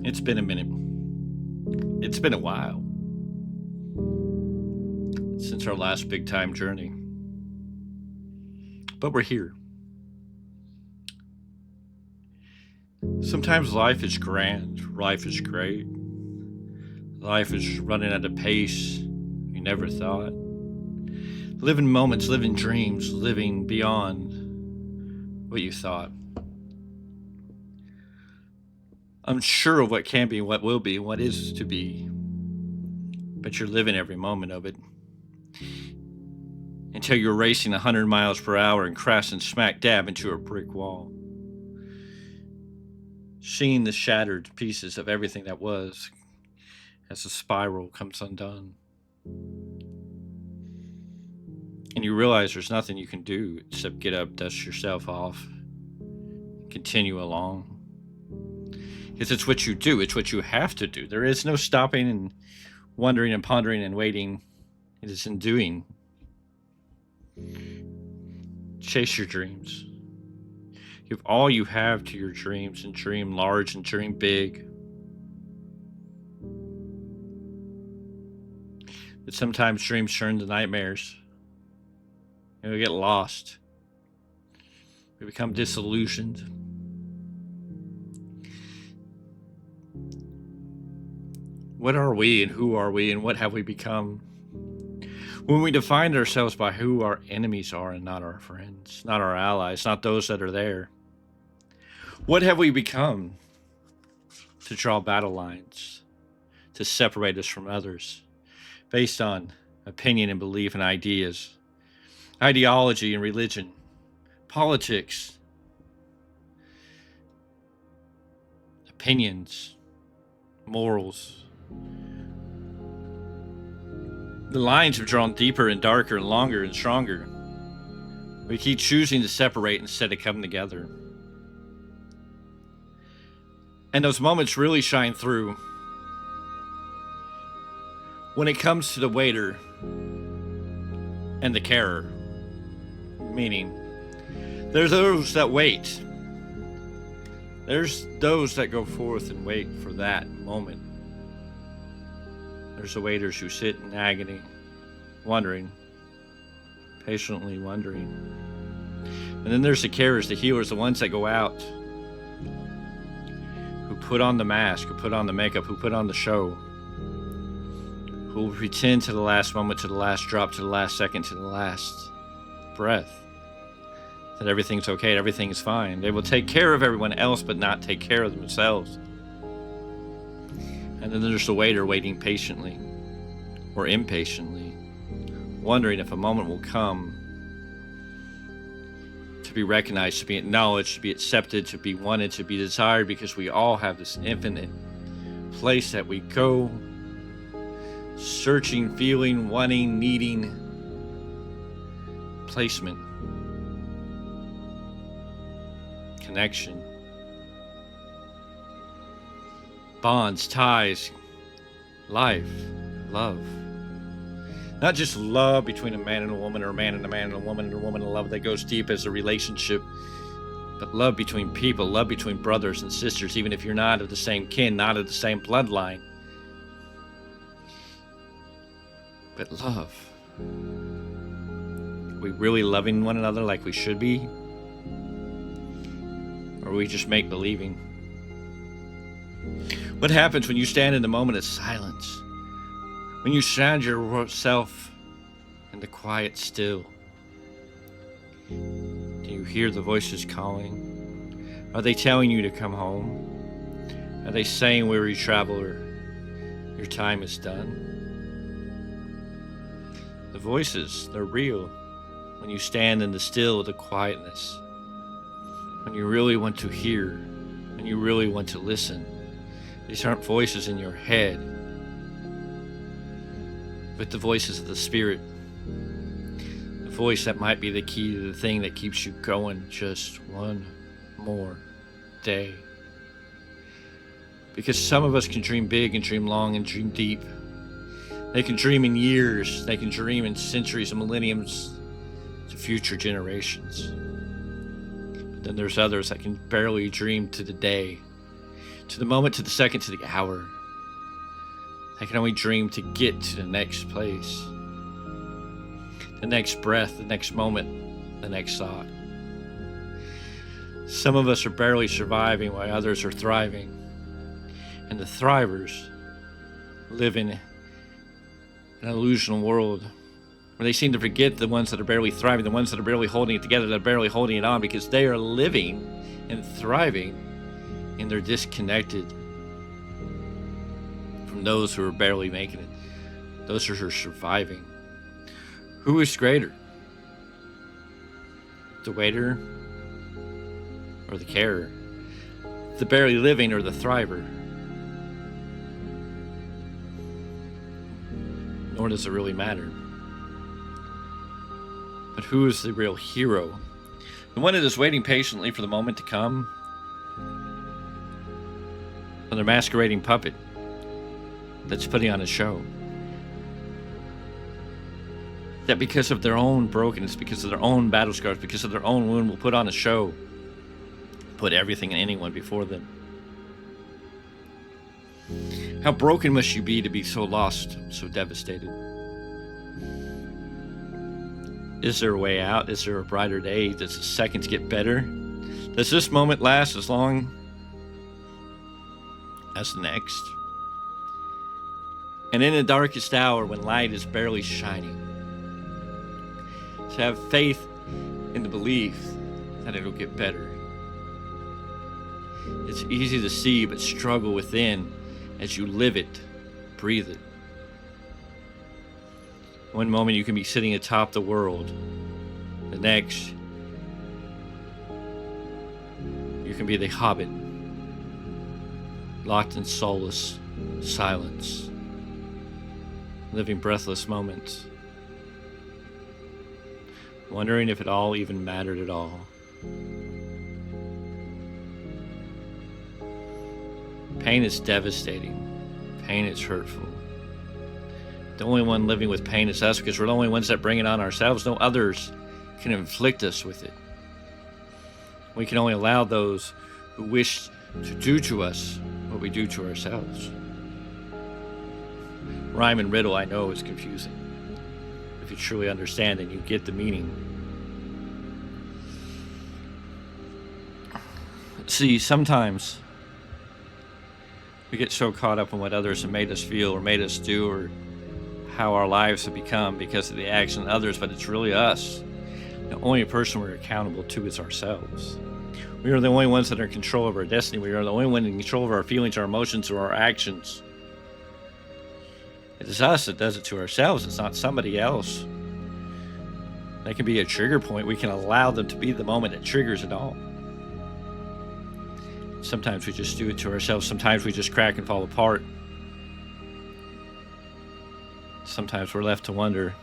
It's been a minute. It's been a while since our last Big Tyme Journey. But we're here. Sometimes life is grand, life is great. Life is running at a pace you never thought. Living moments, living dreams, living beyond what you thought. Unsure of what can be, what will be, what is to be. But you're living every moment of it. Until you're racing 100 miles per hour and crashing smack dab into a brick wall. Seeing the shattered pieces of everything that was as the spiral comes undone. And you realize there's nothing you can do except get up, dust yourself off, and continue along. Because it's what you do, it's what you have to do. There is no stopping and wondering and pondering and waiting. It is in doing. Chase your dreams. Give all you have to your dreams and dream large and dream big. But sometimes dreams turn to nightmares. And we get lost. We become disillusioned. What are we and who are we and what have we become? When we define ourselves by who our enemies are and not our friends, not our allies, not those that are there. What have we become to draw battle lines, to separate us from others, based on opinion and belief and ideas, ideology and religion, politics, opinions, morals. The lines have drawn deeper and darker and longer and stronger. We keep choosing to separate instead of coming together. And those moments really shine through when it comes to the waiter and the carer. Meaning, there's those that wait. There's those that go forth and wait for that moment. There's the waiters who sit in agony, wondering, patiently wondering. And then there's the carers, the healers, the ones that go out, who put on the mask, who put on the makeup, who put on the show, who will pretend to the last moment, to the last drop, to the last second, to the last breath, that everything's okay, everything's fine. They will take care of everyone else, but not take care of themselves. And then there's the waiter waiting patiently or impatiently, wondering if a moment will come to be recognized, to be acknowledged, to be accepted, to be wanted, to be desired, because we all have this infinite place that we go, searching, feeling, wanting, needing placement, connection. Bonds, ties, life, love. Not just love between a man and a woman, or a man and a man and a woman and a woman, and love that goes deep as a relationship, but love between people, love between brothers and sisters, even if you're not of the same kin, not of the same bloodline. But love. Are we really loving one another like we should be? Or are we just make-believing? What happens when you stand in the moment of silence? When you sound yourself in the quiet still? Do you hear the voices calling? Are they telling you to come home? Are they saying, weary traveler, your time is done? The voices, they're real. When you stand in the still of the quietness. When you really want to hear. When you really want to listen. These aren't voices in your head, but the voices of the Spirit. The voice that might be the key to the thing that keeps you going just one more day. Because some of us can dream big and dream long and dream deep. They can dream in years, they can dream in centuries and millenniums to future generations. But then there's others that can barely dream to the day. to the moment, to the second, to the hour. They can only dream to get to the next place, the next breath, the next moment, the next thought. Some of us are barely surviving while others are thriving. And the thrivers live in an illusional world where they seem to forget the ones that are barely thriving, the ones that are barely holding it together, that are barely holding it on, because they are living and thriving and they're disconnected from those who are barely making it, those who are surviving. Who is greater? The waiter or the carer? The barely living or the thriver? Nor does it really matter. But who is the real hero? The one that is waiting patiently for the moment to come? Or the masquerading puppet that's putting on a show? That because of their own brokenness, because of their own battle scars, because of their own wound, will put on a show, put everything and anyone before them. How broken must you be to be so lost, so devastated? Is there a way out? Is there a brighter day? Does the seconds get better? Does this moment last as long as the next? And in the darkest hour, when light is barely shining, to have faith in the belief that it'll get better. It's easy to see, but struggle within as you live it, breathe it. One moment you can be sitting atop the world. The next, you can be the hobbit, locked in soulless silence, living breathless moments, wondering if it all even mattered at all. Pain is devastating. Pain is hurtful. The only one living with pain is us, because we're the only ones that bring it on ourselves. No others can inflict us with it. We can only allow those who wish to do to us what we do to ourselves. Rhyme and riddle, I know, is confusing. If you truly understand and you get the meaning. See, sometimes we get so caught up in what others have made us feel or made us do, or how our lives have become because of the action of others, but it's really us. The only person we're accountable to is ourselves. We are the only ones that are in control of our destiny. We are the only ones in control of our feelings, our emotions, or our actions. It is us that does it to ourselves. It's not somebody else. That can be a trigger point. We can allow them to be the moment that triggers it all. Sometimes we just do it to ourselves. Sometimes we just crack and fall apart. Sometimes we're left to wonder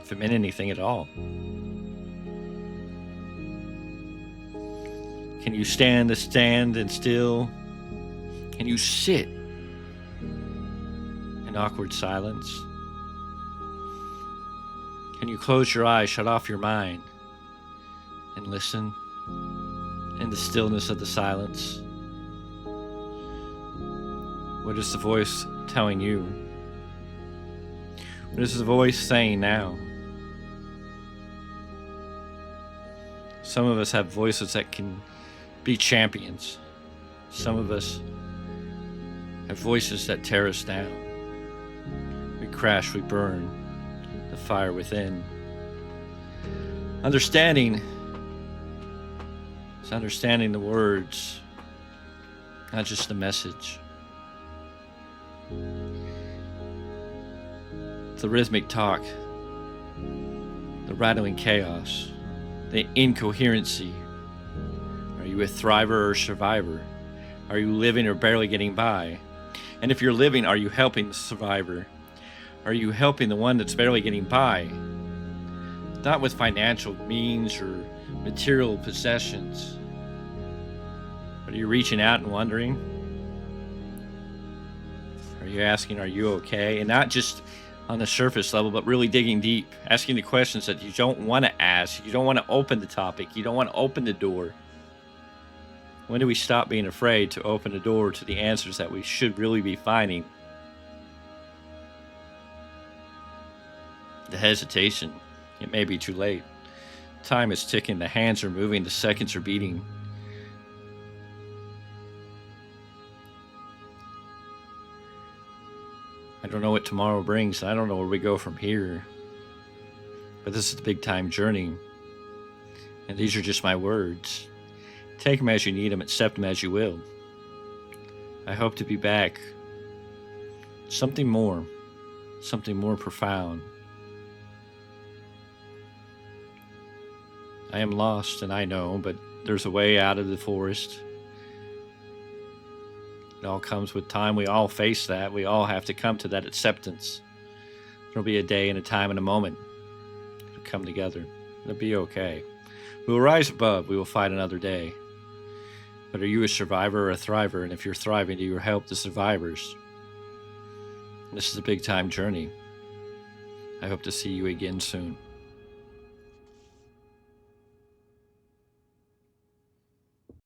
if it meant anything at all. Can you stand and still? Can you sit in awkward silence? Can you close your eyes, shut off your mind, and listen in the stillness of the silence? What is the voice telling you? What is the voice saying now? Some of us have voices that can be champions. Some of us have voices that tear us down. We crash, we burn, the fire within. Understanding is understanding the words, not just the message. The rhythmic talk, the rattling chaos, the incoherency. Are you a thriver or survivor? Are you living or barely getting by? And if you're living, are you helping the survivor? Are you helping the one that's barely getting by? Not with financial means or material possessions. Are you reaching out and wondering? Are you asking, are you okay? And not just on the surface level, but really digging deep, asking the questions that you don't want to ask. You don't want to open the topic. You don't want to open the door. When do we stop being afraid to open the door to the answers that we should really be finding? The hesitation. It may be too late. Time is ticking. The hands are moving. The seconds are beating. I don't know what tomorrow brings. I don't know where we go from here. But this is the Big Tyme Journey. And these are just my words. Take them as you need them. Accept them as you will. I hope to be back. Something more profound. I am lost, and I know, but there's a way out of the forest. It all comes with time. We all face that. We all have to come to that acceptance. There'll be a day and a time and a moment. It'll come together. It'll be okay. We will rise above. We will fight another day. But are you a survivor or a thriver? And if you're thriving, do you help the survivors? This is a Big Tyme Journey. I hope to see you again soon.